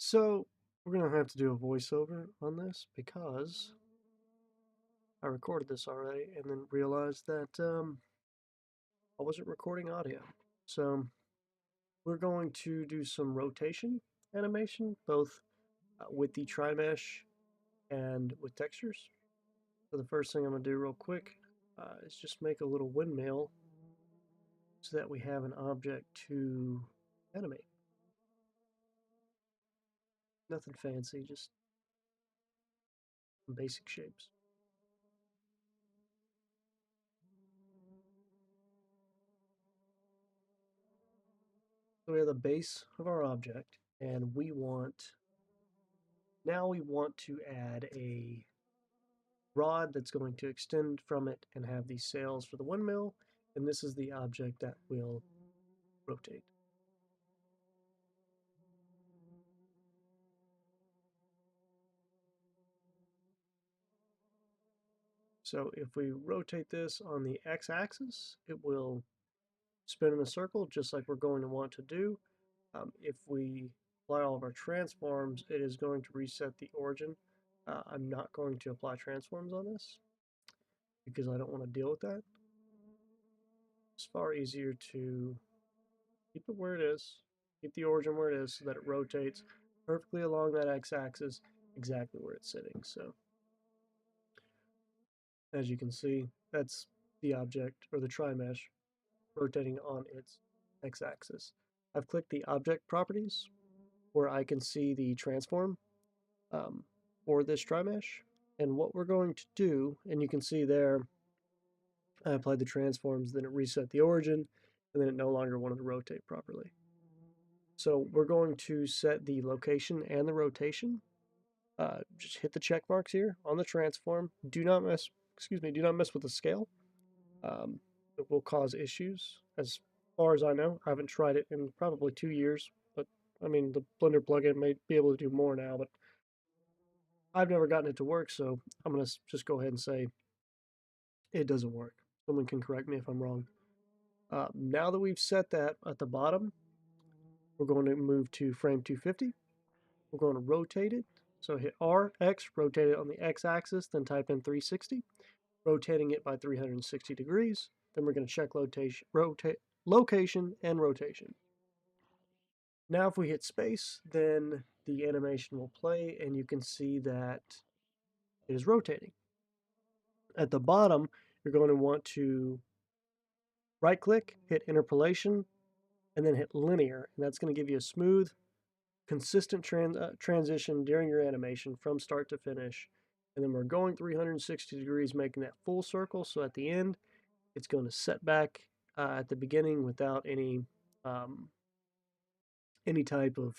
So we're gonna have to do a voiceover on this because I recorded this already and then realized that I wasn't recording audio. So we're going to do some rotation animation, both with the tri-mesh and with textures. So the first thing I'm gonna do real quick is just make a little windmill so that we have an object to animate. Nothing fancy, just some basic shapes. So we have the base of our object, and now we want to add a rod that's going to extend from it and have these sails for the windmill, and this is the object that will rotate. So if we rotate this on the x-axis, it will spin in a circle just like we're going to want to do. If we apply all of our transforms, it is going to reset the origin. I'm not going to apply transforms on this because I don't want to deal with that. It's far easier to keep it where it is, keep the origin where it is so that it rotates perfectly along that x-axis exactly where it's sitting. So as you can see, that's the object or the tri-mesh rotating on its x-axis. I've clicked the object properties where I can see the transform for this tri-mesh. And what we're going to do, and you can see there, I applied the transforms, then it reset the origin, and then it no longer wanted to rotate properly. So we're going to set the location and the rotation. Just hit the check marks here on the transform. Do not mess, do not mess with the scale. It will cause issues. As far as I know, I haven't tried it in probably 2 years, but I mean, the Blender plugin may be able to do more now, but I've never gotten it to work, so I'm going to just go ahead and say it doesn't work. Someone can correct me if I'm wrong. Now that we've set that at the bottom, we're going to move to frame 250. We're going to rotate it. So hit R, X, rotate it on the X axis, then type in 360, rotating it by 360 degrees. Then we're going to check location and rotation. Now if we hit space, then the animation will play and you can see that it is rotating. At the bottom, you're going to want to right click, hit interpolation, and then hit linear. And that's going to give you a smooth, consistent transition during your animation from start to finish. And then we're going 360 degrees, making that full circle. So at the end, it's going to set back at the beginning without any type of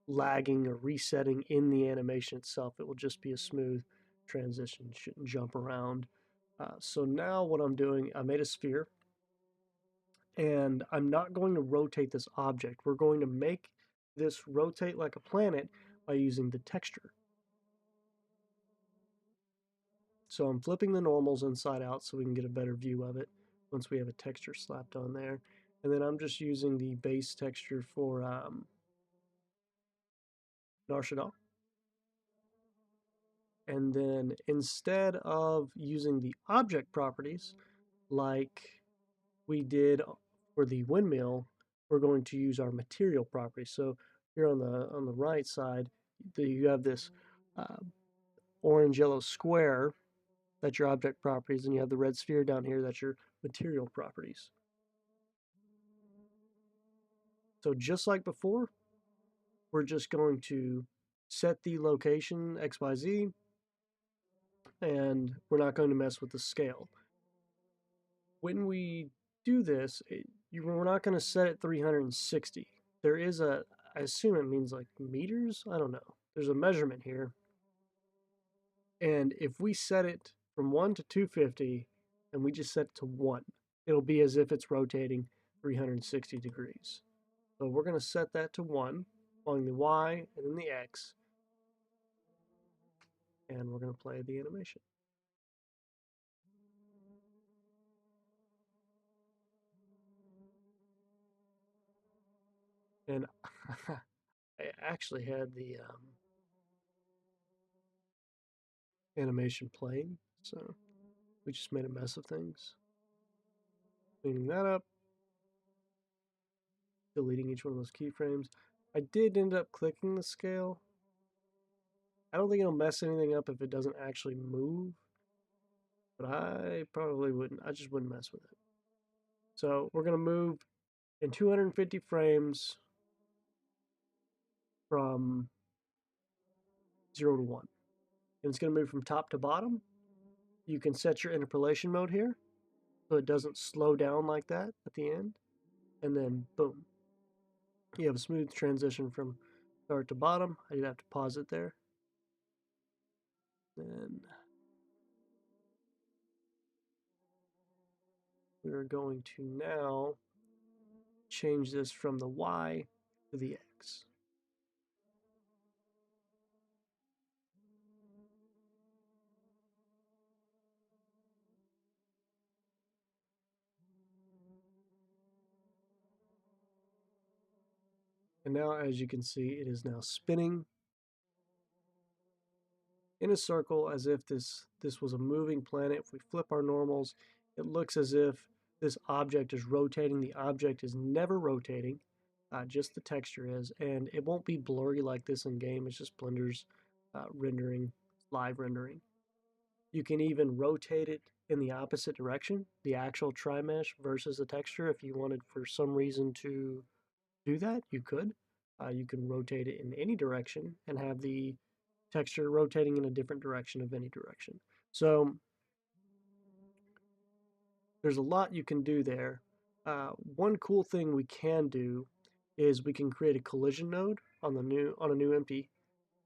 lagging or resetting in the animation itself. It will just be a smooth transition. Shouldn't jump around. So now what I'm doing, I made a sphere, and I'm not going to rotate this object. We're going to make this rotate like a planet by using the texture. So I'm flipping the normals inside out so we can get a better view of it once we have a texture slapped on there. And then I'm just using the base texture for Narshada. And then instead of using the object properties like we did for the windmill, we're going to use our material properties. So here on the right side, you have this uh, orange yellow square, that's your object properties, and you have the red sphere down here, that's your material properties. So just like before, we're just going to set the location XYZ, and we're not going to mess with the scale. When we do this, we're not going to set it 360. There is a, I assume it means like meters? I don't know. There's a measurement here. And if we set it from 1 to 250 and we just set it to 1, it'll be as if it's rotating 360 degrees. So we're going to set that to 1 along the Y and then the X. And we're going to play the animation. And I actually had the animation playing, so we just made a mess of things. Cleaning that up, deleting each one of those keyframes. I did end up clicking the scale. I don't think it'll mess anything up if it doesn't actually move, but I probably wouldn't. I just wouldn't mess with it. So we're going to move in 250 frames from 0 to 1. And it's going to move from top to bottom. You can set your interpolation mode here so it doesn't slow down like that at the end. And then boom, you have a smooth transition from start to bottom. I did have to pause it there. Then we're going to now change this from the Y to the X. And now, as you can see, it is now spinning in a circle as if this was a moving planet. If we flip our normals, it looks as if this object is rotating. The object is never rotating, just the texture is, and it won't be blurry like this in game. It's just Blender's rendering, live rendering. You can even rotate it in the opposite direction, the actual tri-mesh versus the texture. If you wanted for some reason to do that, you could. You can rotate it in any direction and have the texture rotating in a different direction of any direction. So there's a lot you can do there. One cool thing we can do is we can create a collision node on a new empty,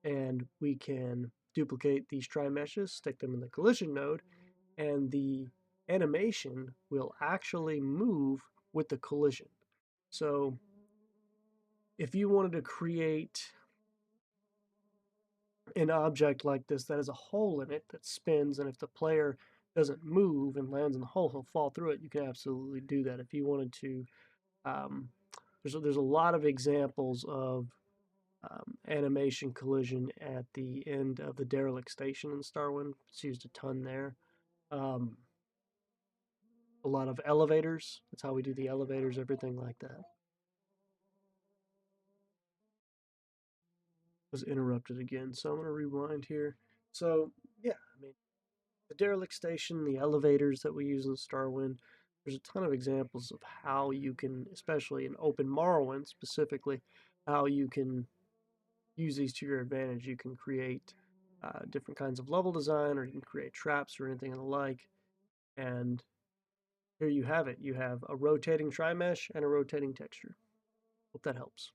and we can duplicate these tri-meshes, stick them in the collision node, and the animation will actually move with the collision. So if you wanted to create an object like this that has a hole in it that spins, and if the player doesn't move and lands in the hole, he'll fall through it. You can absolutely do that if you wanted to. Um, there's a lot of examples of animation collision at the end of the derelict station in Starwind. It's used a ton there. Um, a lot of elevators. That's how we do the elevators, everything like that. Was interrupted again, so I'm going to rewind here. So yeah, I mean, the derelict station, the elevators that we use in Starwind. There's a ton of examples of how you can, especially in open Morrowind specifically, how you can use these to your advantage. You can create different kinds of level design, or you can create traps or anything and the like. And here you have it. You have a rotating tri-mesh and a rotating texture. Hope that helps.